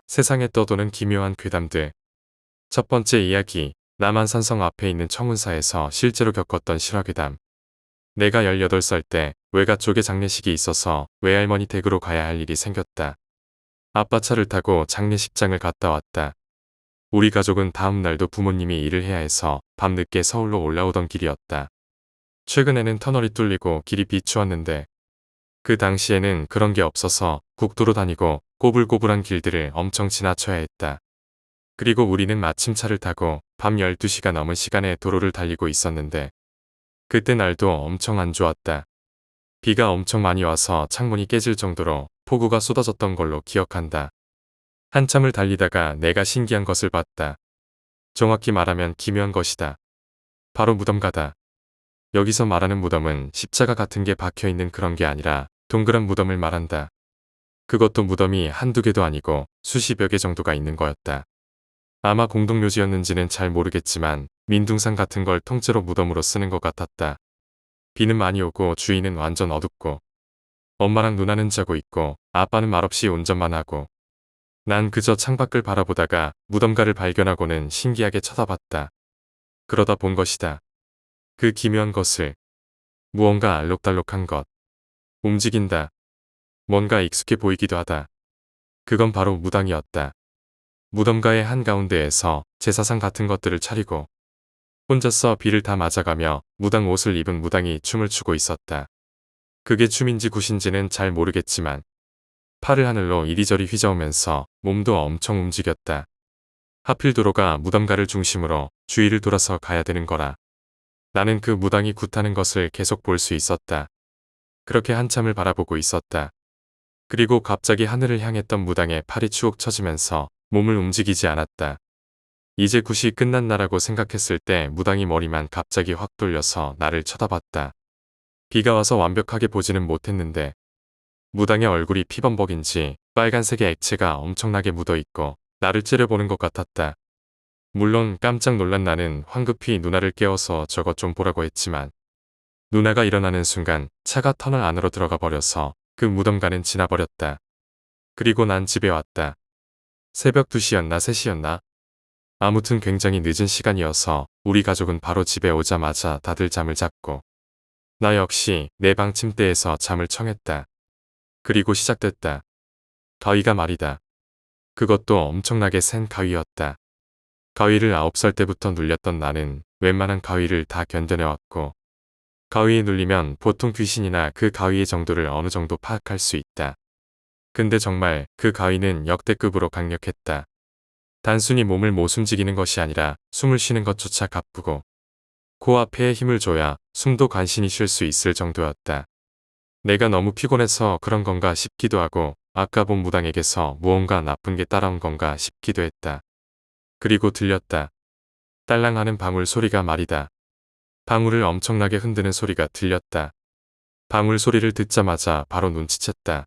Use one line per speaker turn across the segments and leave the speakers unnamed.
세상에 떠도는 기묘한 괴담들. 첫 번째 이야기, 남한산성 앞에 있는 청운사에서 실제로 겪었던 실화괴담. 내가 18살 때 외가 쪽에 장례식이 있어서 외할머니 댁으로 가야 할 일이 생겼다. 아빠 차를 타고 장례식장을 갔다 왔다. 우리 가족은 다음 날도 부모님이 일을 해야 해서 밤늦게 서울로 올라오던 길이었다. 최근에는 터널이 뚫리고 길이 비추었는데 그 당시에는 그런 게 없어서 국도로 다니고 꼬불꼬불한 길들을 엄청 지나쳐야 했다. 그리고 우리는 마침 차를 타고 밤 12시가 넘은 시간에 도로를 달리고 있었는데 그때 날도 엄청 안 좋았다. 비가 엄청 많이 와서 창문이 깨질 정도로 폭우가 쏟아졌던 걸로 기억한다. 한참을 달리다가 내가 신기한 것을 봤다. 정확히 말하면 기묘한 것이다. 바로 무덤가다. 여기서 말하는 무덤은 십자가 같은 게 박혀있는 그런 게 아니라 동그란 무덤을 말한다. 그것도 무덤이 한두 개도 아니고 수십여 개 정도가 있는 거였다. 아마 공동묘지였는지는 잘 모르겠지만 민둥산 같은 걸 통째로 무덤으로 쓰는 것 같았다. 비는 많이 오고 주위는 완전 어둡고 엄마랑 누나는 자고 있고 아빠는 말없이 운전만 하고 난 그저 창밖을 바라보다가 무덤가를 발견하고는 신기하게 쳐다봤다. 그러다 본 것이다. 그 기묘한 것을. 무언가 알록달록한 것. 움직인다. 뭔가 익숙해 보이기도 하다. 그건 바로 무당이었다. 무덤가의 한가운데에서 제사상 같은 것들을 차리고 혼자서 비를 다 맞아가며 무당 옷을 입은 무당이 춤을 추고 있었다. 그게 춤인지 굿인지는 잘 모르겠지만 팔을 하늘로 이리저리 휘저으면서 몸도 엄청 움직였다. 하필 도로가 무덤가를 중심으로 주위를 돌아서 가야 되는 거라. 나는 그 무당이 굿하는 것을 계속 볼 수 있었다. 그렇게 한참을 바라보고 있었다. 그리고 갑자기 하늘을 향했던 무당의 팔이 추억 처지면서 몸을 움직이지 않았다. 이제 굿이 끝났나라고 생각했을 때 무당이 머리만 갑자기 확 돌려서 나를 쳐다봤다. 비가 와서 완벽하게 보지는 못했는데 무당의 얼굴이 피범벅인지 빨간색의 액체가 엄청나게 묻어있고 나를 째려보는 것 같았다. 물론 깜짝 놀란 나는 황급히 누나를 깨워서 저것 좀 보라고 했지만 누나가 일어나는 순간 차가 터널 안으로 들어가 버려서 그 무덤가는 지나버렸다. 그리고 난 집에 왔다. 새벽 2시였나 3시였나? 아무튼 굉장히 늦은 시간이어서 우리 가족은 바로 집에 오자마자 다들 잠을 잤고 나 역시 내 방 침대에서 잠을 청했다. 그리고 시작됐다. 가위가 말이다. 그것도 엄청나게 센 가위였다. 가위를 9살 때부터 눌렸던 나는 웬만한 가위를 다 견뎌내왔고 가위에 눌리면 보통 귀신이나 그 가위의 정도를 어느 정도 파악할 수 있다. 근데 정말 그 가위는 역대급으로 강력했다. 단순히 몸을 못 움직이는 것이 아니라 숨을 쉬는 것조차 가쁘고 코와 폐에 힘을 줘야 숨도 간신히 쉴 수 있을 정도였다. 내가 너무 피곤해서 그런 건가 싶기도 하고 아까 본 무당에게서 무언가 나쁜 게 따라온 건가 싶기도 했다. 그리고 들렸다. 딸랑하는 방울 소리가 말이다. 방울을 엄청나게 흔드는 소리가 들렸다. 방울 소리를 듣자마자 바로 눈치챘다.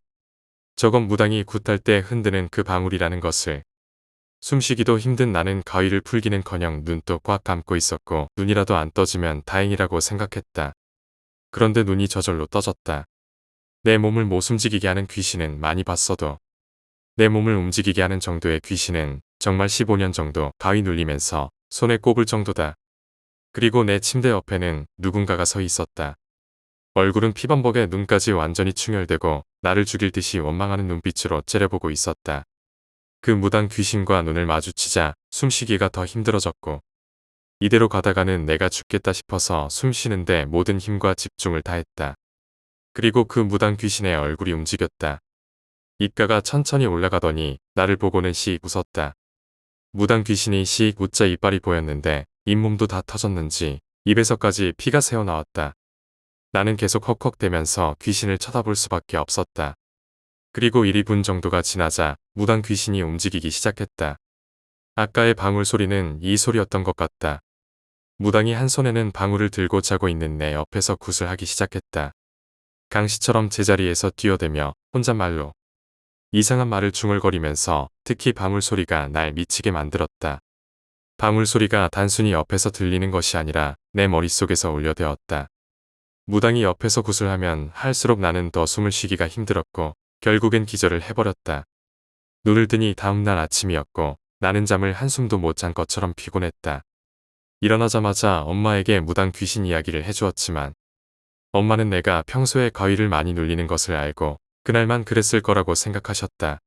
저건 무당이 굿할 때 흔드는 그 방울이라는 것을. 숨쉬기도 힘든 나는 가위를 풀기는커녕 눈도 꽉 감고 있었고 눈이라도 안 떠지면 다행이라고 생각했다. 그런데 눈이 저절로 떠졌다. 내 몸을 못 움직이게 하는 귀신은 많이 봤어도 내 몸을 움직이게 하는 정도의 귀신은 정말 15년 정도 가위 눌리면서 손에 꼽을 정도다. 그리고 내 침대 옆에는 누군가가 서 있었다. 얼굴은 피범벅에 눈까지 완전히 충혈되고 나를 죽일 듯이 원망하는 눈빛으로 째려보고 있었다. 그 무당 귀신과 눈을 마주치자 숨쉬기가 더 힘들어졌고 이대로 가다가는 내가 죽겠다 싶어서 숨쉬는데 모든 힘과 집중을 다했다. 그리고 그 무당 귀신의 얼굴이 움직였다. 입가가 천천히 올라가더니 나를 보고는 씩 웃었다. 무당 귀신이 씩 웃자 이빨이 보였는데 잇몸도 다 터졌는지 입에서까지 피가 새어나왔다. 나는 계속 헉헉대면서 귀신을 쳐다볼 수밖에 없었다. 그리고 1~2분 정도가 지나자 무당 귀신이 움직이기 시작했다. 아까의 방울 소리는 이 소리였던 것 같다. 무당이 한 손에는 방울을 들고 자고 있는 내 옆에서 굿을 하기 시작했다. 강시처럼 제자리에서 뛰어대며 혼잣말로 이상한 말을 중얼거리면서 특히 방울 소리가 날 미치게 만들었다. 방울 소리가 단순히 옆에서 들리는 것이 아니라 내 머릿속에서 울려대었다. 무당이 옆에서 굿을 하면 할수록 나는 더 숨을 쉬기가 힘들었고 결국엔 기절을 해버렸다. 눈을 뜨니 다음날 아침이었고 나는 잠을 한숨도 못 잔 것처럼 피곤했다. 일어나자마자 엄마에게 무당 귀신 이야기를 해주었지만 엄마는 내가 평소에 가위를 많이 눌리는 것을 알고 그날만 그랬을 거라고 생각하셨다.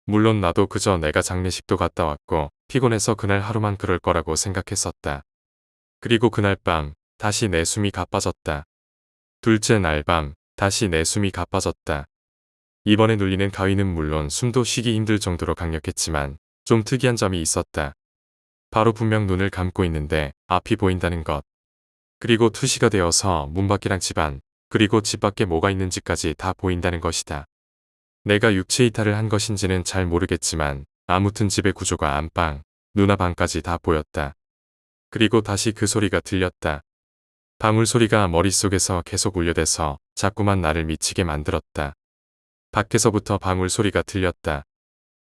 물론 나도 그저 내가 장례식도 갔다 왔고 피곤해서 그날 하루만 그럴 거라고 생각했었다. 그리고 그날 밤 다시 내 숨이 가빠졌다. 둘째 날 밤 다시 내 숨이 가빠졌다. 이번에 눌리는 가위는 물론 숨도 쉬기 힘들 정도로 강력했지만 좀 특이한 점이 있었다. 바로 분명 눈을 감고 있는데 앞이 보인다는 것. 그리고 투시가 되어서 문 밖이랑 집 안, 그리고 집 밖에 뭐가 있는지까지 다 보인다는 것이다. 내가 육체 이탈을 한 것인지는 잘 모르겠지만 아무튼 집의 구조가 안방, 누나 방까지 다 보였다. 그리고 다시 그 소리가 들렸다. 방울 소리가 머릿속에서 계속 울려대서 자꾸만 나를 미치게 만들었다. 밖에서부터 방울 소리가 들렸다.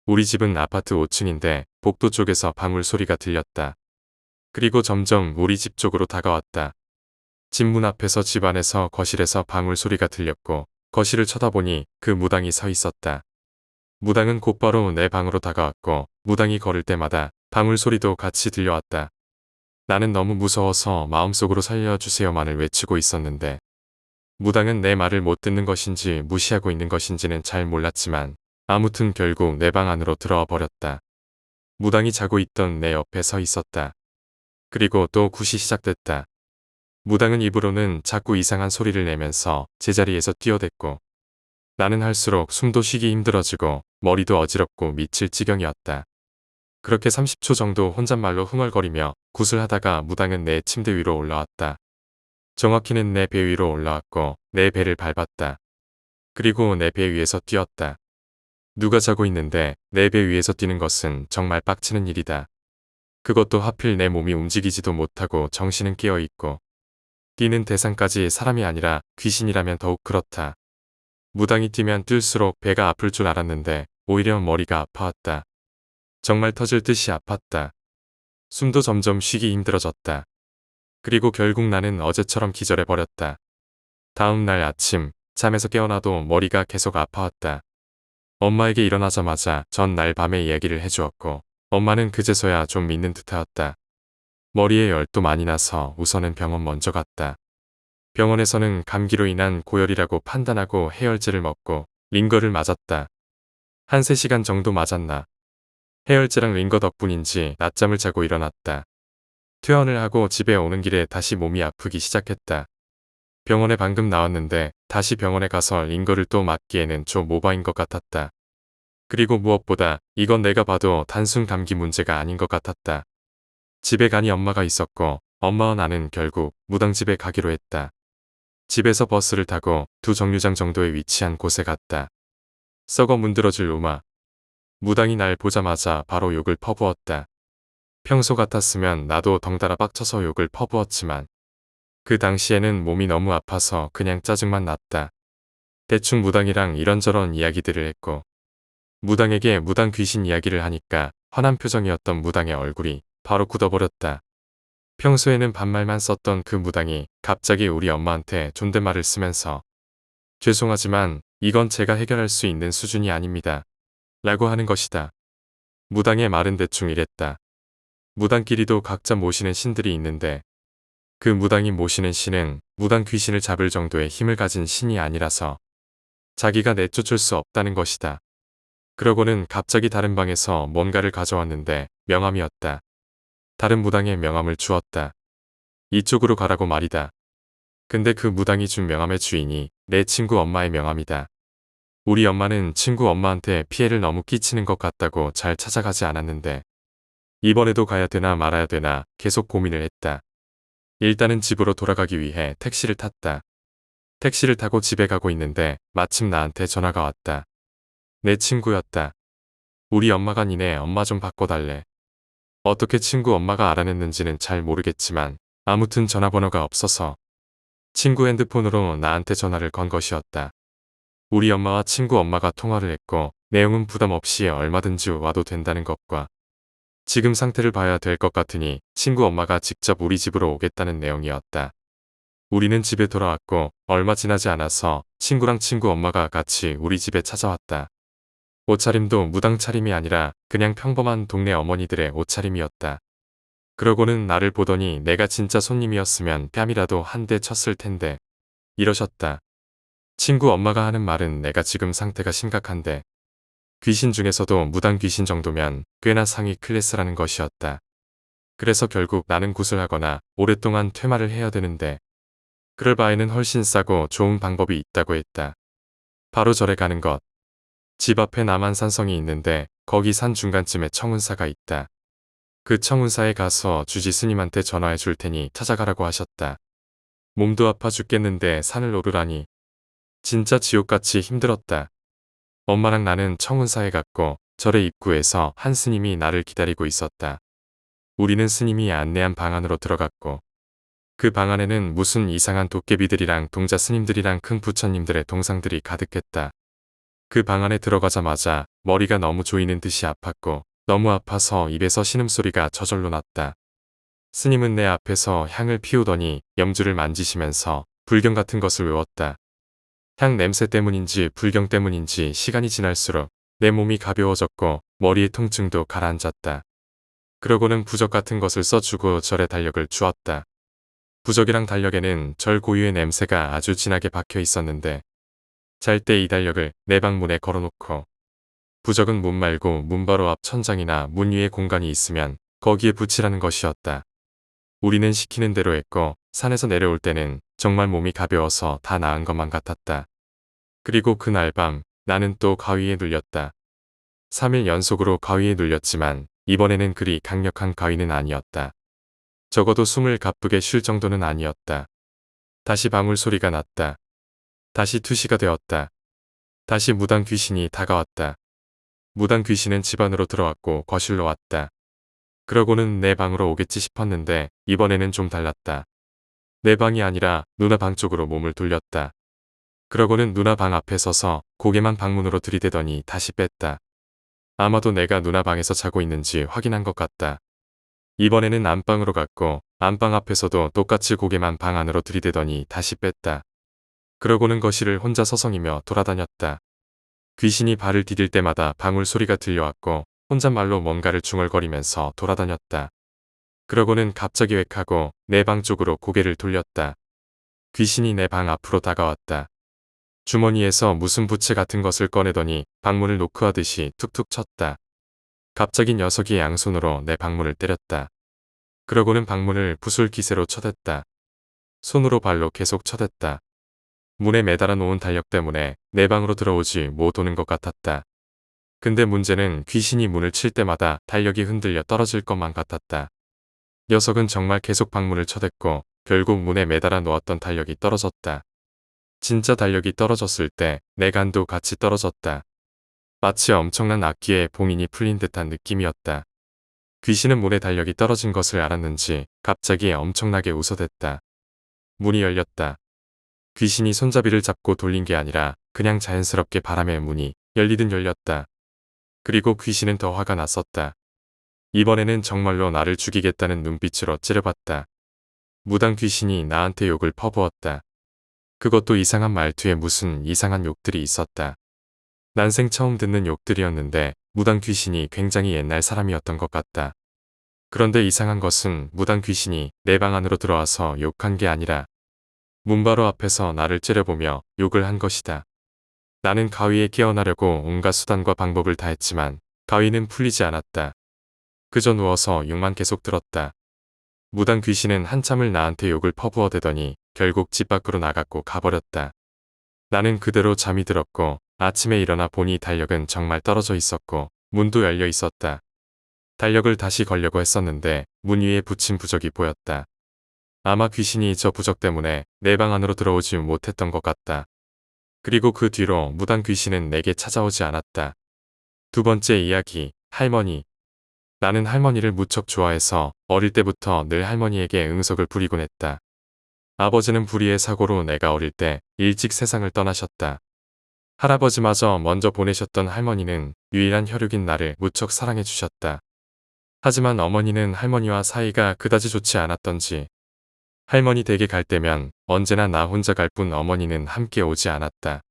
우리 집은 아파트 5층인데 복도 쪽에서 방울 소리가 들렸다. 그리고 점점 우리 집 쪽으로 다가왔다. 집 문 앞에서 집 안에서 거실에서 방울 소리가 들렸고 거실을 쳐다보니 그 무당이 서 있었다. 무당은 곧바로 내 방으로 다가왔고 무당이 걸을 때마다 방울 소리도 같이 들려왔다. 나는 너무 무서워서 마음속으로 살려주세요만을 외치고 있었는데 무당은 내 말을 못 듣는 것인지 무시하고 있는 것인지는 잘 몰랐지만 아무튼 결국 내 방 안으로 들어와 버렸다. 무당이 자고 있던 내 옆에 서 있었다. 그리고 또 굿이 시작됐다. 무당은 입으로는 자꾸 이상한 소리를 내면서 제자리에서 뛰어댔고 나는 할수록 숨도 쉬기 힘들어지고 머리도 어지럽고 미칠 지경이었다. 그렇게 30초 정도 혼잣말로 흥얼거리며 굿을 하다가 무당은 내 침대 위로 올라왔다. 정확히는 내 배 위로 올라왔고 내 배를 밟았다. 그리고 내 배 위에서 뛰었다. 누가 자고 있는데 내 배 위에서 뛰는 것은 정말 빡치는 일이다. 그것도 하필 내 몸이 움직이지도 못하고 정신은 깨어있고 뛰는 대상까지 사람이 아니라 귀신이라면 더욱 그렇다. 무당이 뛰면 뛸수록 배가 아플 줄 알았는데 오히려 머리가 아파왔다. 정말 터질 듯이 아팠다. 숨도 점점 쉬기 힘들어졌다. 그리고 결국 나는 어제처럼 기절해버렸다. 다음 날 아침 잠에서 깨어나도 머리가 계속 아파왔다. 엄마에게 일어나자마자 전날 밤의 이야기를 해주었고 엄마는 그제서야 좀 믿는 듯하였다. 머리에 열도 많이 나서 우선은 병원 먼저 갔다. 병원에서는 감기로 인한 고열이라고 판단하고 해열제를 먹고 링거를 맞았다. 한 3시간 정도 맞았나. 해열제랑 링거 덕분인지 낮잠을 자고 일어났다. 퇴원을 하고 집에 오는 길에 다시 몸이 아프기 시작했다. 병원에 방금 나왔는데 다시 병원에 가서 링거를 또 맞기에는 좀 오바인 것 같았다. 그리고 무엇보다 이건 내가 봐도 단순 감기 문제가 아닌 것 같았다. 집에 가니 엄마가 있었고 엄마와 나는 결국 무당집에 가기로 했다. 집에서 버스를 타고 두 정류장 정도에 위치한 곳에 갔다. 썩어 문드러질 우마. 무당이 날 보자마자 바로 욕을 퍼부었다. 평소 같았으면 나도 덩달아 빡쳐서 욕을 퍼부었지만 그 당시에는 몸이 너무 아파서 그냥 짜증만 났다. 대충 무당이랑 이런저런 이야기들을 했고 무당에게 무당 귀신 이야기를 하니까 환한 표정이었던 무당의 얼굴이 바로 굳어버렸다. 평소에는 반말만 썼던 그 무당이 갑자기 우리 엄마한테 존댓말을 쓰면서 죄송하지만 이건 제가 해결할 수 있는 수준이 아닙니다. 라고 하는 것이다. 무당의 말은 대충 이랬다. 무당끼리도 각자 모시는 신들이 있는데 그 무당이 모시는 신은 무당 귀신을 잡을 정도의 힘을 가진 신이 아니라서 자기가 내쫓을 수 없다는 것이다. 그러고는 갑자기 다른 방에서 뭔가를 가져왔는데 명함이었다. 다른 무당의 명함을 주었다. 이쪽으로 가라고 말이다. 근데 그 무당이 준 명함의 주인이 내 친구 엄마의 명함이다. 우리 엄마는 친구 엄마한테 피해를 너무 끼치는 것 같다고 잘 찾아가지 않았는데 이번에도 가야 되나 말아야 되나 계속 고민을 했다. 일단은 집으로 돌아가기 위해 택시를 탔다. 택시를 타고 집에 가고 있는데 마침 나한테 전화가 왔다. 내 친구였다. 우리 엄마가 니네 엄마 좀 바꿔달래. 어떻게 친구 엄마가 알아냈는지는 잘 모르겠지만 아무튼 전화번호가 없어서 친구 핸드폰으로 나한테 전화를 건 것이었다. 우리 엄마와 친구 엄마가 통화를 했고 내용은 부담 없이 얼마든지 와도 된다는 것과 지금 상태를 봐야 될 것 같으니 친구 엄마가 직접 우리 집으로 오겠다는 내용이었다. 우리는 집에 돌아왔고 얼마 지나지 않아서 친구랑 친구 엄마가 같이 우리 집에 찾아왔다. 옷차림도 무당 차림이 아니라 그냥 평범한 동네 어머니들의 옷차림이었다. 그러고는 나를 보더니 내가 진짜 손님이었으면 뺨이라도 한 대 쳤을 텐데 이러셨다. 친구 엄마가 하는 말은 내가 지금 상태가 심각한데 귀신 중에서도 무당 귀신 정도면 꽤나 상위 클래스라는 것이었다. 그래서 결국 나는 구슬하거나 오랫동안 퇴마를 해야 되는데 그럴 바에는 훨씬 싸고 좋은 방법이 있다고 했다. 바로 절에 가는 것. 집 앞에 남한산성이 있는데 거기 산 중간쯤에 청운사가 있다. 그 청운사에 가서 주지 스님한테 전화해 줄 테니 찾아가라고 하셨다. 몸도 아파 죽겠는데 산을 오르라니 진짜 지옥같이 힘들었다. 엄마랑 나는 청운사에 갔고 절의 입구에서 한 스님이 나를 기다리고 있었다. 우리는 스님이 안내한 방 안으로 들어갔고 그 방 안에는 무슨 이상한 도깨비들이랑 동자 스님들이랑 큰 부처님들의 동상들이 가득했다. 그 방 안에 들어가자마자 머리가 너무 조이는 듯이 아팠고 너무 아파서 입에서 신음소리가 저절로 났다. 스님은 내 앞에서 향을 피우더니 염주를 만지시면서 불경 같은 것을 외웠다. 향 냄새 때문인지 불경 때문인지 시간이 지날수록 내 몸이 가벼워졌고 머리의 통증도 가라앉았다. 그러고는 부적 같은 것을 써주고 절에 달력을 주었다. 부적이랑 달력에는 절 고유의 냄새가 아주 진하게 박혀 있었는데 잘 때 이 달력을 내 방문에 걸어놓고 부적은 문 말고 문 바로 앞 천장이나 문 위에 공간이 있으면 거기에 붙이라는 것이었다. 우리는 시키는 대로 했고 산에서 내려올 때는 정말 몸이 가벼워서 다 나은 것만 같았다. 그리고 그날 밤 나는 또 가위에 눌렸다. 3일 연속으로 가위에 눌렸지만 이번에는 그리 강력한 가위는 아니었다. 적어도 숨을 가쁘게 쉴 정도는 아니었다. 다시 방울 소리가 났다. 다시 투시가 되었다. 다시 무당 귀신이 다가왔다. 무당 귀신은 집 안으로 들어왔고 거실로 왔다. 그러고는 내 방으로 오겠지 싶었는데 이번에는 좀 달랐다. 내 방이 아니라 누나 방 쪽으로 몸을 돌렸다. 그러고는 누나 방 앞에 서서 고개만 방문으로 들이대더니 다시 뺐다. 아마도 내가 누나 방에서 자고 있는지 확인한 것 같다. 이번에는 안방으로 갔고 안방 앞에서도 똑같이 고개만 방 안으로 들이대더니 다시 뺐다. 그러고는 거실을 혼자 서성이며 돌아다녔다. 귀신이 발을 디딜 때마다 방울 소리가 들려왔고 혼잣말로 뭔가를 중얼거리면서 돌아다녔다. 그러고는 갑자기 웩 하고 내 방 쪽으로 고개를 돌렸다. 귀신이 내 방 앞으로 다가왔다. 주머니에서 무슨 부채 같은 것을 꺼내더니 방문을 노크하듯이 툭툭 쳤다. 갑자기 녀석이 양손으로 내 방문을 때렸다. 그러고는 방문을 부술 기세로 쳐댔다. 손으로 발로 계속 쳐댔다. 문에 매달아 놓은 달력 때문에 내 방으로 들어오지 못오는 것 같았다. 근데 문제는 귀신이 문을 칠 때마다 달력이 흔들려 떨어질 것만 같았다. 녀석은 정말 계속 방문을 쳐댔고 결국 문에 매달아 놓았던 달력이 떨어졌다. 진짜 달력이 떨어졌을 때 내 간도 같이 떨어졌다. 마치 엄청난 악기에 봉인이 풀린 듯한 느낌이었다. 귀신은 문에 달력이 떨어진 것을 알았는지 갑자기 엄청나게 웃어댔다. 문이 열렸다. 귀신이 손잡이를 잡고 돌린 게 아니라 그냥 자연스럽게 바람에 문이 열리듯 열렸다. 그리고 귀신은 더 화가 났었다. 이번에는 정말로 나를 죽이겠다는 눈빛으로 찌르봤다. 무당 귀신이 나한테 욕을 퍼부었다. 그것도 이상한 말투에 무슨 이상한 욕들이 있었다. 난생 처음 듣는 욕들이었는데 무당 귀신이 굉장히 옛날 사람이었던 것 같다. 그런데 이상한 것은 무당 귀신이 내 방 안으로 들어와서 욕한 게 아니라 문 바로 앞에서 나를 째려보며 욕을 한 것이다. 나는 가위에 깨어나려고 온갖 수단과 방법을 다했지만 가위는 풀리지 않았다. 그저 누워서 욕만 계속 들었다. 무당 귀신은 한참을 나한테 욕을 퍼부어대더니 결국 집 밖으로 나갔고 가버렸다. 나는 그대로 잠이 들었고 아침에 일어나 보니 달력은 정말 떨어져 있었고 문도 열려 있었다. 달력을 다시 걸려고 했었는데 문 위에 붙인 부적이 보였다. 아마 귀신이 저 부적 때문에 내 방 안으로 들어오지 못했던 것 같다. 그리고 그 뒤로 무당 귀신은 내게 찾아오지 않았다. 두 번째 이야기, 할머니. 나는 할머니를 무척 좋아해서 어릴 때부터 늘 할머니에게 응석을 부리곤 했다. 아버지는 불의의 사고로 내가 어릴 때 일찍 세상을 떠나셨다. 할아버지마저 먼저 보내셨던 할머니는 유일한 혈육인 나를 무척 사랑해 주셨다. 하지만 어머니는 할머니와 사이가 그다지 좋지 않았던지 할머니 댁에 갈 때면 언제나 나 혼자 갈 뿐 어머니는 함께 오지 않았다.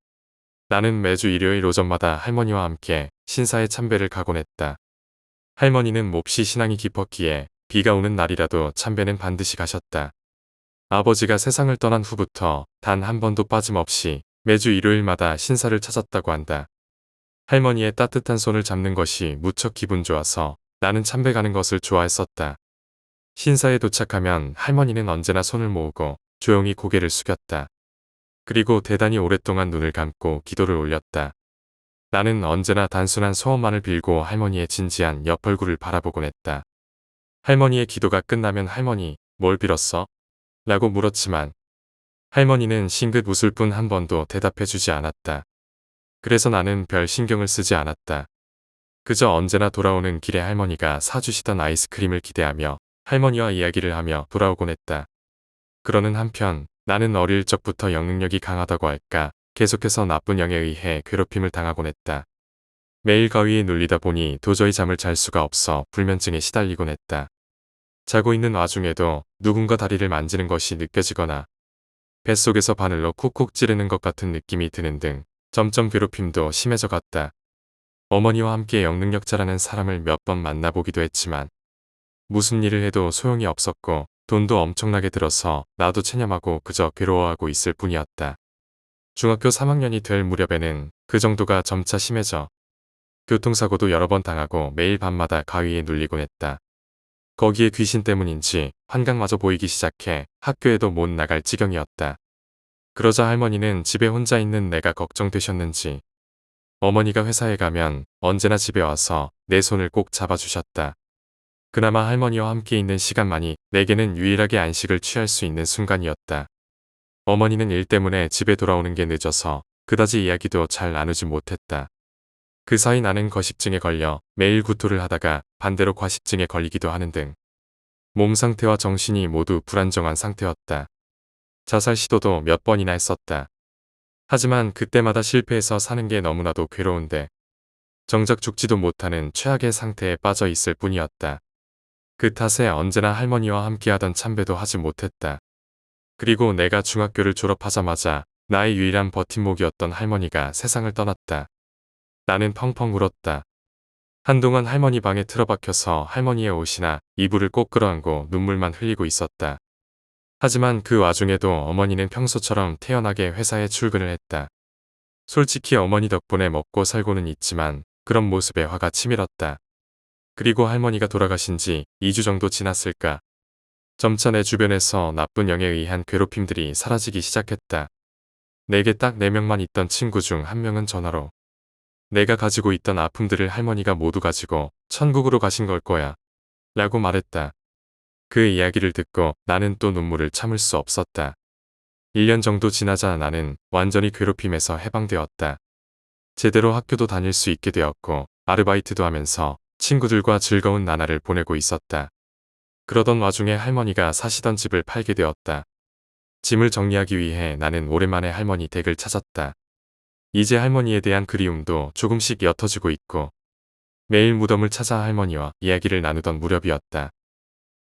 나는 매주 일요일 오전마다 할머니와 함께 신사의 참배를 가곤 했다. 할머니는 몹시 신앙이 깊었기에 비가 오는 날이라도 참배는 반드시 가셨다. 아버지가 세상을 떠난 후부터 단 한 번도 빠짐없이 매주 일요일마다 신사를 찾았다고 한다. 할머니의 따뜻한 손을 잡는 것이 무척 기분 좋아서 나는 참배 가는 것을 좋아했었다. 신사에 도착하면 할머니는 언제나 손을 모으고 조용히 고개를 숙였다. 그리고 대단히 오랫동안 눈을 감고 기도를 올렸다. 나는 언제나 단순한 소원만을 빌고 할머니의 진지한 옆얼굴을 바라보곤 했다. 할머니의 기도가 끝나면 할머니, 뭘 빌었어? 라고 물었지만 할머니는 싱긋 웃을 뿐 한 번도 대답해주지 않았다. 그래서 나는 별 신경을 쓰지 않았다. 그저 언제나 돌아오는 길에 할머니가 사주시던 아이스크림을 기대하며 할머니와 이야기를 하며 돌아오곤 했다. 그러는 한편 나는 어릴 적부터 영능력이 강하다고 할까 계속해서 나쁜 영에 의해 괴롭힘을 당하곤 했다. 매일 가위에 눌리다 보니 도저히 잠을 잘 수가 없어 불면증에 시달리곤 했다. 자고 있는 와중에도 누군가 다리를 만지는 것이 느껴지거나 뱃속에서 바늘로 쿡쿡 찌르는 것 같은 느낌이 드는 등 점점 괴롭힘도 심해져 갔다. 어머니와 함께 영능력자라는 사람을 몇 번 만나보기도 했지만 무슨 일을 해도 소용이 없었고 돈도 엄청나게 들어서 나도 체념하고 그저 괴로워하고 있을 뿐이었다. 중학교 3학년이 될 무렵에는 그 정도가 점차 심해져 교통사고도 여러 번 당하고 매일 밤마다 가위에 눌리곤 했다. 거기에 귀신 때문인지 환각마저 보이기 시작해 학교에도 못 나갈 지경이었다. 그러자 할머니는 집에 혼자 있는 내가 걱정되셨는지 어머니가 회사에 가면 언제나 집에 와서 내 손을 꼭 잡아주셨다. 그나마 할머니와 함께 있는 시간만이 내게는 유일하게 안식을 취할 수 있는 순간이었다. 어머니는 일 때문에 집에 돌아오는 게 늦어서 그다지 이야기도 잘 나누지 못했다. 그 사이 나는 거식증에 걸려 매일 구토를 하다가 반대로 과식증에 걸리기도 하는 등 몸 상태와 정신이 모두 불안정한 상태였다. 자살 시도도 몇 번이나 했었다. 하지만 그때마다 실패해서 사는 게 너무나도 괴로운데 정작 죽지도 못하는 최악의 상태에 빠져 있을 뿐이었다. 그 탓에 언제나 할머니와 함께하던 참배도 하지 못했다. 그리고 내가 중학교를 졸업하자마자 나의 유일한 버팀목이었던 할머니가 세상을 떠났다. 나는 펑펑 울었다. 한동안 할머니 방에 틀어박혀서 할머니의 옷이나 이불을 꼭 끌어안고 눈물만 흘리고 있었다. 하지만 그 와중에도 어머니는 평소처럼 태연하게 회사에 출근을 했다. 솔직히 어머니 덕분에 먹고 살고는 있지만 그런 모습에 화가 치밀었다. 그리고 할머니가 돌아가신 지 2주 정도 지났을까. 점차 내 주변에서 나쁜 영에 의한 괴롭힘들이 사라지기 시작했다. 내게 딱 4명만 있던 친구 중 1명은 전화로 내가 가지고 있던 아픔들을 할머니가 모두 가지고 천국으로 가신 걸 거야 라고 말했다. 그 이야기를 듣고 나는 또 눈물을 참을 수 없었다. 1년 정도 지나자 나는 완전히 괴롭힘에서 해방되었다. 제대로 학교도 다닐 수 있게 되었고 아르바이트도 하면서 친구들과 즐거운 나날을 보내고 있었다. 그러던 와중에 할머니가 사시던 집을 팔게 되었다. 짐을 정리하기 위해 나는 오랜만에 할머니 댁을 찾았다. 이제 할머니에 대한 그리움도 조금씩 옅어지고 있고 매일 무덤을 찾아 할머니와 이야기를 나누던 무렵이었다.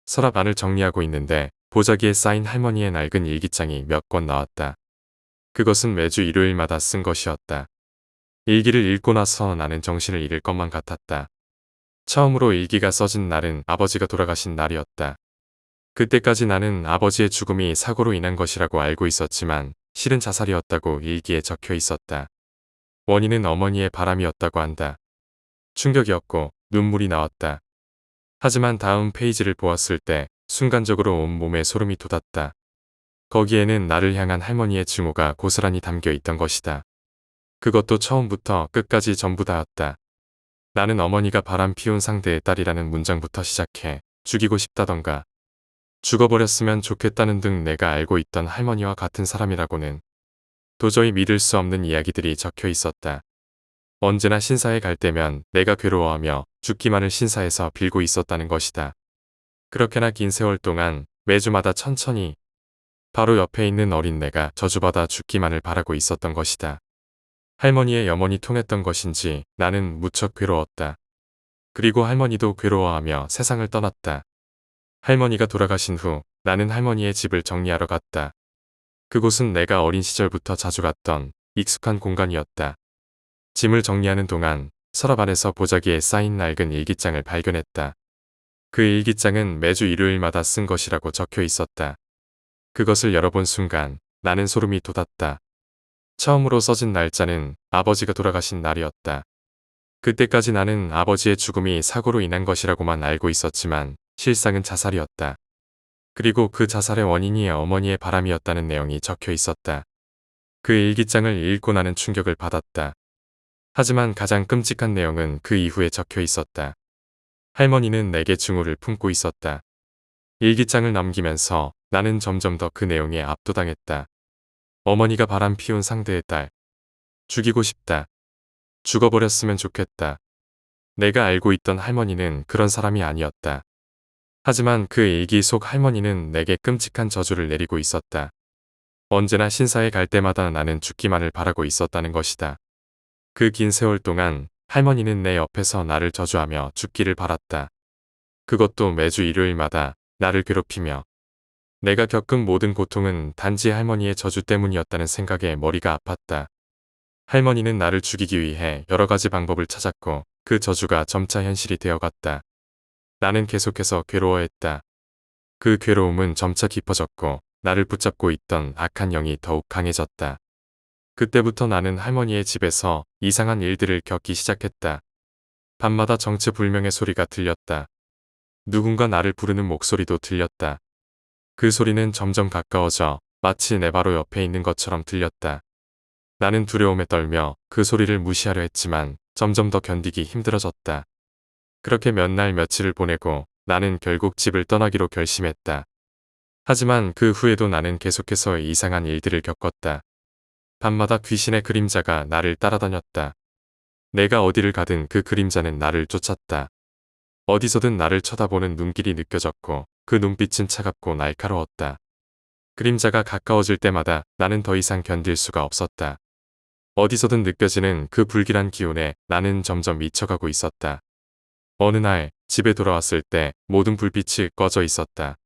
서랍 안을 정리하고 있는데 보자기에 쌓인 할머니의 낡은 일기장이 몇 권 나왔다. 그것은 매주 일요일마다 쓴 것이었다. 일기를 읽고 나서 나는 정신을 잃을 것만 같았다. 처음으로 일기가 써진 날은 아버지가 돌아가신 날이었다. 그때까지 나는 아버지의 죽음이 사고로 인한 것이라고 알고 있었지만 실은 자살이었다고 일기에 적혀 있었다. 원인은 어머니의 바람이었다고 한다. 충격이었고 눈물이 나왔다. 하지만 다음 페이지를 보았을 때 순간적으로 온몸에 소름이 돋았다. 거기에는 나를 향한 할머니의 증오가 고스란히 담겨 있던 것이다. 그것도 처음부터 끝까지 전부 다였다. 나는 어머니가 바람 피운 상대의 딸이라는 문장부터 시작해 죽이고 싶다던가 죽어버렸으면 좋겠다는 등 내가 알고 있던 할머니와 같은 사람이라고는 도저히 믿을 수 없는 이야기들이 적혀 있었다. 언제나 신사에 갈 때면 내가 괴로워하며 죽기만을 신사에서 빌고 있었다는 것이다. 그렇게나 긴 세월 동안 매주마다 천천히 바로 옆에 있는 어린 내가 저주받아 죽기만을 바라고 있었던 것이다. 할머니의 염원이 통했던 것인지 나는 무척 괴로웠다. 그리고 할머니도 괴로워하며 세상을 떠났다. 할머니가 돌아가신 후 나는 할머니의 집을 정리하러 갔다. 그곳은 내가 어린 시절부터 자주 갔던 익숙한 공간이었다. 짐을 정리하는 동안 서랍 안에서 보자기에 쌓인 낡은 일기장을 발견했다. 그 일기장은 매주 일요일마다 쓴 것이라고 적혀 있었다. 그것을 열어본 순간 나는 소름이 돋았다. 처음으로 써진 날짜는 아버지가 돌아가신 날이었다. 그때까지 나는 아버지의 죽음이 사고로 인한 것이라고만 알고 있었지만 실상은 자살이었다. 그리고 그 자살의 원인이 어머니의 바람이었다는 내용이 적혀 있었다. 그 일기장을 읽고 나는 충격을 받았다. 하지만 가장 끔찍한 내용은 그 이후에 적혀 있었다. 할머니는 내게 증오를 품고 있었다. 일기장을 넘기면서 나는 점점 더 그 내용에 압도당했다. 어머니가 바람 피운 상대의 딸. 죽이고 싶다. 죽어버렸으면 좋겠다. 내가 알고 있던 할머니는 그런 사람이 아니었다. 하지만 그 일기 속 할머니는 내게 끔찍한 저주를 내리고 있었다. 언제나 신사에 갈 때마다 나는 죽기만을 바라고 있었다는 것이다. 그 긴 세월 동안 할머니는 내 옆에서 나를 저주하며 죽기를 바랐다. 그것도 매주 일요일마다 나를 괴롭히며 내가 겪은 모든 고통은 단지 할머니의 저주 때문이었다는 생각에 머리가 아팠다. 할머니는 나를 죽이기 위해 여러 가지 방법을 찾았고 그 저주가 점차 현실이 되어갔다. 나는 계속해서 괴로워했다. 그 괴로움은 점차 깊어졌고 나를 붙잡고 있던 악한 영이 더욱 강해졌다. 그때부터 나는 할머니의 집에서 이상한 일들을 겪기 시작했다. 밤마다 정체불명의 소리가 들렸다. 누군가 나를 부르는 목소리도 들렸다. 그 소리는 점점 가까워져 마치 내 바로 옆에 있는 것처럼 들렸다. 나는 두려움에 떨며 그 소리를 무시하려 했지만 점점 더 견디기 힘들어졌다. 그렇게 몇 날 며칠을 보내고 나는 결국 집을 떠나기로 결심했다. 하지만 그 후에도 나는 계속해서 이상한 일들을 겪었다. 밤마다 귀신의 그림자가 나를 따라다녔다. 내가 어디를 가든 그 그림자는 나를 쫓았다. 어디서든 나를 쳐다보는 눈길이 느껴졌고 그 눈빛은 차갑고 날카로웠다. 그림자가 가까워질 때마다 나는 더 이상 견딜 수가 없었다. 어디서든 느껴지는 그 불길한 기운에 나는 점점 미쳐가고 있었다. 어느 날 집에 돌아왔을 때 모든 불빛이 꺼져 있었다.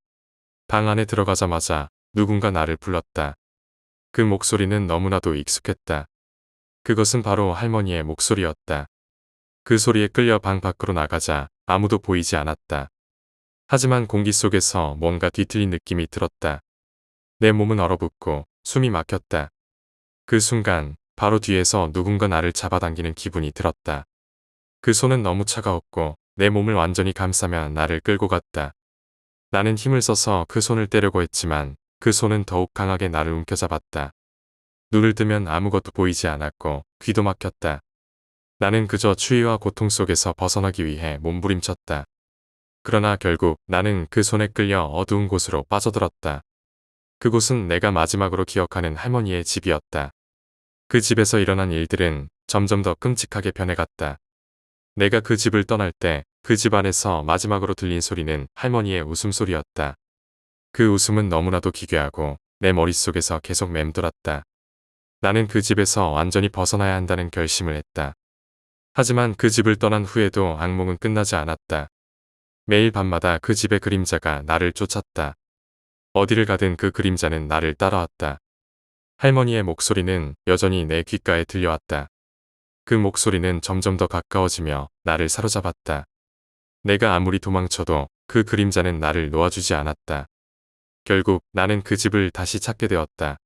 방 안에 들어가자마자 누군가 나를 불렀다. 그 목소리는 너무나도 익숙했다. 그것은 바로 할머니의 목소리였다. 그 소리에 끌려 방 밖으로 나가자 아무도 보이지 않았다. 하지만 공기 속에서 뭔가 뒤틀린 느낌이 들었다. 내 몸은 얼어붙고 숨이 막혔다. 그 순간 바로 뒤에서 누군가 나를 잡아당기는 기분이 들었다. 그 손은 너무 차가웠고 내 몸을 완전히 감싸며 나를 끌고 갔다. 나는 힘을 써서 그 손을 떼려고 했지만 그 손은 더욱 강하게 나를 움켜잡았다. 눈을 뜨면 아무것도 보이지 않았고 귀도 막혔다. 나는 그저 추위와 고통 속에서 벗어나기 위해 몸부림쳤다. 그러나 결국 나는 그 손에 끌려 어두운 곳으로 빠져들었다. 그곳은 내가 마지막으로 기억하는 할머니의 집이었다. 그 집에서 일어난 일들은 점점 더 끔찍하게 변해갔다. 내가 그 집을 떠날 때 그 집 안에서 마지막으로 들린 소리는 할머니의 웃음소리였다. 그 웃음은 너무나도 기괴하고 내 머릿속에서 계속 맴돌았다. 나는 그 집에서 완전히 벗어나야 한다는 결심을 했다. 하지만 그 집을 떠난 후에도 악몽은 끝나지 않았다. 매일 밤마다 그 집의 그림자가 나를 쫓았다. 어디를 가든 그 그림자는 나를 따라왔다. 할머니의 목소리는 여전히 내 귓가에 들려왔다. 그 목소리는 점점 더 가까워지며 나를 사로잡았다. 내가 아무리 도망쳐도 그 그림자는 나를 놓아주지 않았다. 결국 나는 그 집을 다시 찾게 되었다.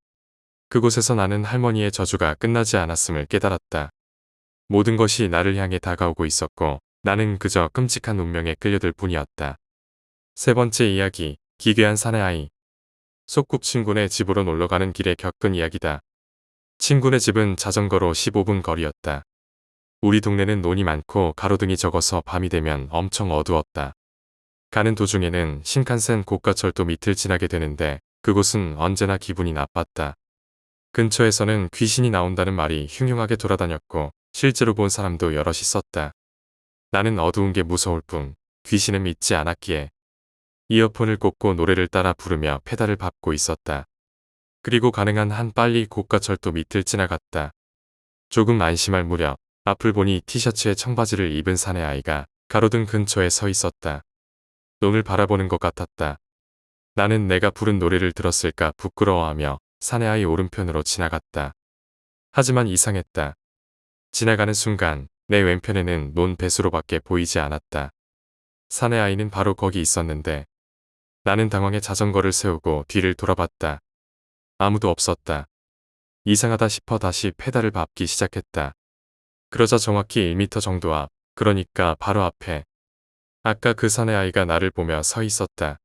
그곳에서 나는 할머니의 저주가 끝나지 않았음을 깨달았다. 모든 것이 나를 향해 다가오고 있었고 나는 그저 끔찍한 운명에 끌려들 뿐이었다. 세 번째 이야기, 기괴한 사내 아이. 소꿉친구네 집으로 놀러가는 길에 겪은 이야기다. 친구네 집은 자전거로 15분 거리였다. 우리 동네는 논이 많고 가로등이 적어서 밤이 되면 엄청 어두웠다. 가는 도중에는 신칸센 고가철도 밑을 지나게 되는데 그곳은 언제나 기분이 나빴다. 근처에서는 귀신이 나온다는 말이 흉흉하게 돌아다녔고 실제로 본 사람도 여럿 있었다. 나는 어두운 게 무서울 뿐 귀신은 믿지 않았기에 이어폰을 꽂고 노래를 따라 부르며 페달을 밟고 있었다. 그리고 가능한 한 빨리 고가철도 밑을 지나갔다. 조금 안심할 무렵 앞을 보니 티셔츠에 청바지를 입은 사내 아이가 가로등 근처에 서 있었다. 논을 바라보는 것 같았다. 나는 내가 부른 노래를 들었을까 부끄러워하며 사내 아이 오른편으로 지나갔다. 하지만 이상했다. 지나가는 순간 내 왼편에는 논 배수로밖에 보이지 않았다. 사내 아이는 바로 거기 있었는데 나는 당황해 자전거를 세우고 뒤를 돌아봤다. 아무도 없었다. 이상하다 싶어 다시 페달을 밟기 시작했다. 그러자 정확히 1m 정도 앞, 그러니까 바로 앞에 아까 그 사내 아이가 나를 보며 서 있었다.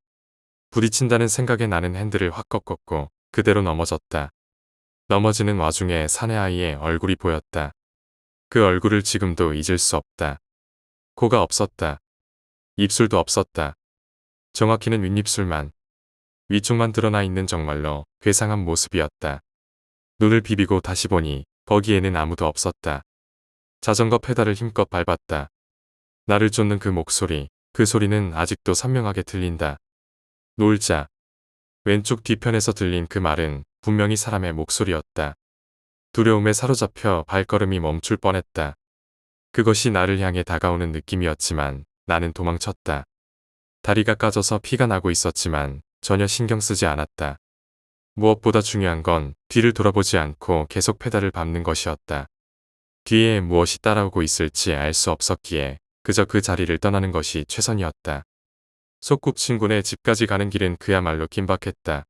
부딪힌다는 생각에 나는 핸들을 확 꺾었고 그대로 넘어졌다. 넘어지는 와중에 사내 아이의 얼굴이 보였다. 그 얼굴을 지금도 잊을 수 없다. 코가 없었다. 입술도 없었다. 정확히는 윗입술만, 위쪽만 드러나 있는 정말로 괴상한 모습이었다. 눈을 비비고 다시 보니 거기에는 아무도 없었다. 자전거 페달을 힘껏 밟았다. 나를 쫓는 그 목소리, 그 소리는 아직도 선명하게 들린다. 놀자. 왼쪽 뒤편에서 들린 그 말은 분명히 사람의 목소리였다. 두려움에 사로잡혀 발걸음이 멈출 뻔했다. 그것이 나를 향해 다가오는 느낌이었지만 나는 도망쳤다. 다리가 까져서 피가 나고 있었지만 전혀 신경 쓰지 않았다. 무엇보다 중요한 건 뒤를 돌아보지 않고 계속 페달을 밟는 것이었다. 뒤에 무엇이 따라오고 있을지 알 수 없었기에 그저 그 자리를 떠나는 것이 최선이었다. 소꿉친구네 집까지 가는 길은 그야말로 긴박했다.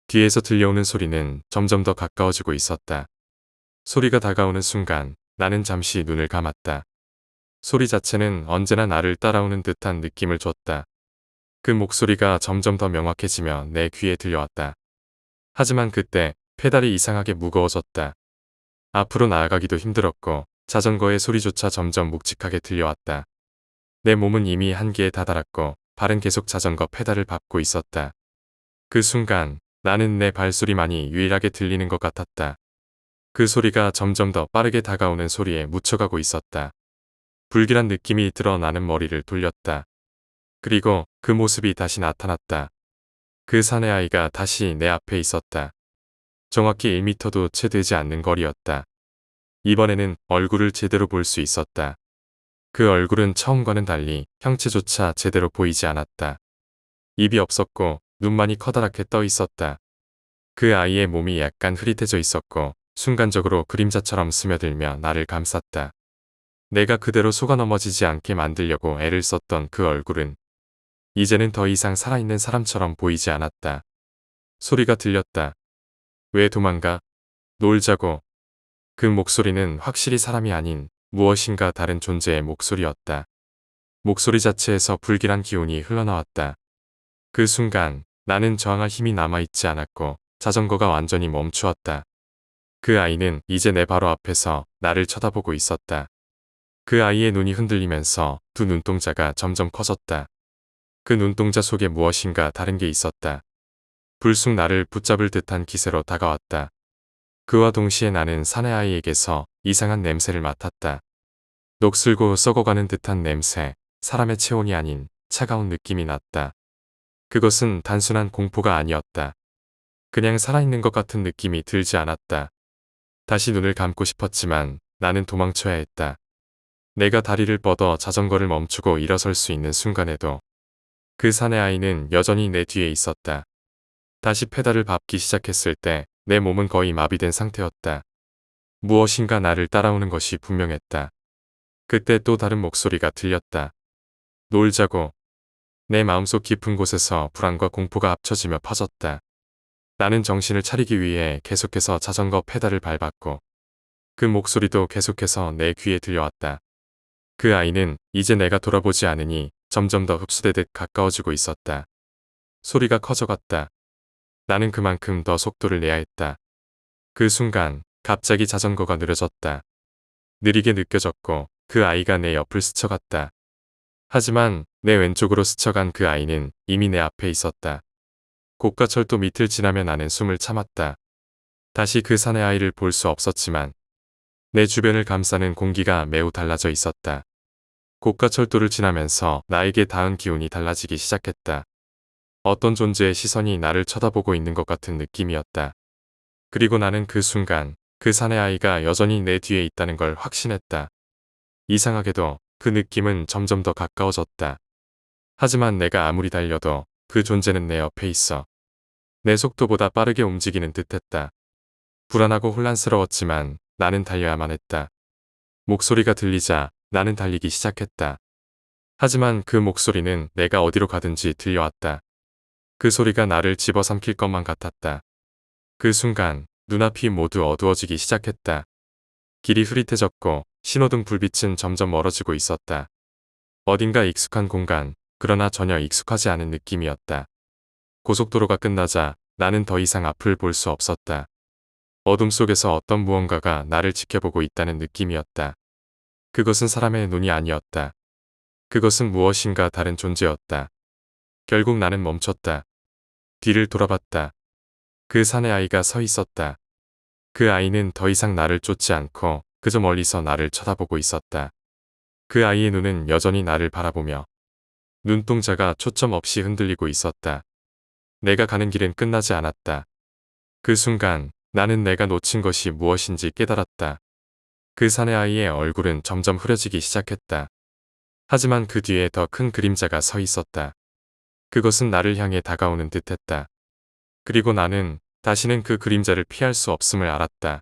뒤에서 들려오는 소리는 점점 더 가까워지고 있었다. 소리가 다가오는 순간 나는 잠시 눈을 감았다. 소리 자체는 언제나 나를 따라오는 듯한 느낌을 줬다. 그 목소리가 점점 더 명확해지며 내 귀에 들려왔다. 하지만 그때 페달이 이상하게 무거워졌다. 앞으로 나아가기도 힘들었고 자전거의 소리조차 점점 묵직하게 들려왔다. 내 몸은 이미 한계에 다다랐고 발은 계속 자전거 페달을 밟고 있었다. 그 순간 나는 내 발소리만이 유일하게 들리는 것 같았다. 그 소리가 점점 더 빠르게 다가오는 소리에 묻혀가고 있었다. 불길한 느낌이 들어 나는 머리를 돌렸다. 그리고 그 모습이 다시 나타났다. 그 사내 아이가 다시 내 앞에 있었다. 정확히 1m도 채 되지 않는 거리였다. 이번에는 얼굴을 제대로 볼 수 있었다. 그 얼굴은 처음과는 달리 형체조차 제대로 보이지 않았다. 입이 없었고 눈만이 커다랗게 떠 있었다. 그 아이의 몸이 약간 흐릿해져 있었고 순간적으로 그림자처럼 스며들며 나를 감쌌다. 내가 그대로 속아 넘어지지 않게 만들려고 애를 썼던 그 얼굴은 이제는 더 이상 살아있는 사람처럼 보이지 않았다. 소리가 들렸다. 왜 도망가? 놀자고. 그 목소리는 확실히 사람이 아닌 무엇인가 다른 존재의 목소리였다. 목소리 자체에서 불길한 기운이 흘러나왔다. 그 순간 나는 저항할 힘이 남아있지 않았고 자전거가 완전히 멈추었다. 그 아이는 이제 내 바로 앞에서 나를 쳐다보고 있었다. 그 아이의 눈이 흔들리면서 두 눈동자가 점점 커졌다. 그 눈동자 속에 무엇인가 다른 게 있었다. 불쑥 나를 붙잡을 듯한 기세로 다가왔다. 그와 동시에 나는 사내 아이에게서 이상한 냄새를 맡았다. 녹슬고 썩어가는 듯한 냄새, 사람의 체온이 아닌 차가운 느낌이 났다. 그것은 단순한 공포가 아니었다. 그냥 살아있는 것 같은 느낌이 들지 않았다. 다시 눈을 감고 싶었지만 나는 도망쳐야 했다. 내가 다리를 뻗어 자전거를 멈추고 일어설 수 있는 순간에도 그 사내 아이는 여전히 내 뒤에 있었다. 다시 페달을 밟기 시작했을 때 내 몸은 거의 마비된 상태였다. 무엇인가 나를 따라오는 것이 분명했다. 그때 또 다른 목소리가 들렸다. 놀자고. 내 마음속 깊은 곳에서 불안과 공포가 합쳐지며 퍼졌다. 나는 정신을 차리기 위해 계속해서 자전거 페달을 밟았고 그 목소리도 계속해서 내 귀에 들려왔다. 그 아이는 이제 내가 돌아보지 않으니 점점 더 흡수되듯 가까워지고 있었다. 소리가 커져갔다. 나는 그만큼 더 속도를 내야 했다. 그 순간 갑자기 자전거가 느려졌다. 느리게 느껴졌고 그 아이가 내 옆을 스쳐갔다. 하지만 내 왼쪽으로 스쳐간 그 아이는 이미 내 앞에 있었다. 고가철도 밑을 지나며 나는 숨을 참았다. 다시 그 사내 아이를 볼 수 없었지만 내 주변을 감싸는 공기가 매우 달라져 있었다. 고가철도를 지나면서 나에게 닿은 기운이 달라지기 시작했다. 어떤 존재의 시선이 나를 쳐다보고 있는 것 같은 느낌이었다. 그리고 나는 그 순간 그 사내 아이가 여전히 내 뒤에 있다는 걸 확신했다. 이상하게도 그 느낌은 점점 더 가까워졌다. 하지만 내가 아무리 달려도 그 존재는 내 옆에 있어. 내 속도보다 빠르게 움직이는 듯했다. 불안하고 혼란스러웠지만 나는 달려야만 했다. 목소리가 들리자 나는 달리기 시작했다. 하지만 그 목소리는 내가 어디로 가든지 들려왔다. 그 소리가 나를 집어삼킬 것만 같았다. 그 순간 눈앞이 모두 어두워지기 시작했다. 길이 흐릿해졌고 신호등 불빛은 점점 멀어지고 있었다. 어딘가 익숙한 공간, 그러나 전혀 익숙하지 않은 느낌이었다. 고속도로가 끝나자 나는 더 이상 앞을 볼 수 없었다. 어둠 속에서 어떤 무언가가 나를 지켜보고 있다는 느낌이었다. 그것은 사람의 눈이 아니었다. 그것은 무엇인가 다른 존재였다. 결국 나는 멈췄다. 뒤를 돌아봤다. 그 산에 아이가 서 있었다. 그 아이는 더 이상 나를 쫓지 않고 그저 멀리서 나를 쳐다보고 있었다. 그 아이의 눈은 여전히 나를 바라보며 눈동자가 초점 없이 흔들리고 있었다. 내가 가는 길은 끝나지 않았다. 그 순간 나는 내가 놓친 것이 무엇인지 깨달았다. 그 사내 아이의 얼굴은 점점 흐려지기 시작했다. 하지만 그 뒤에 더 큰 그림자가 서 있었다. 그것은 나를 향해 다가오는 듯했다. 그리고 나는 다시는 그 그림자를 피할 수 없음을 알았다.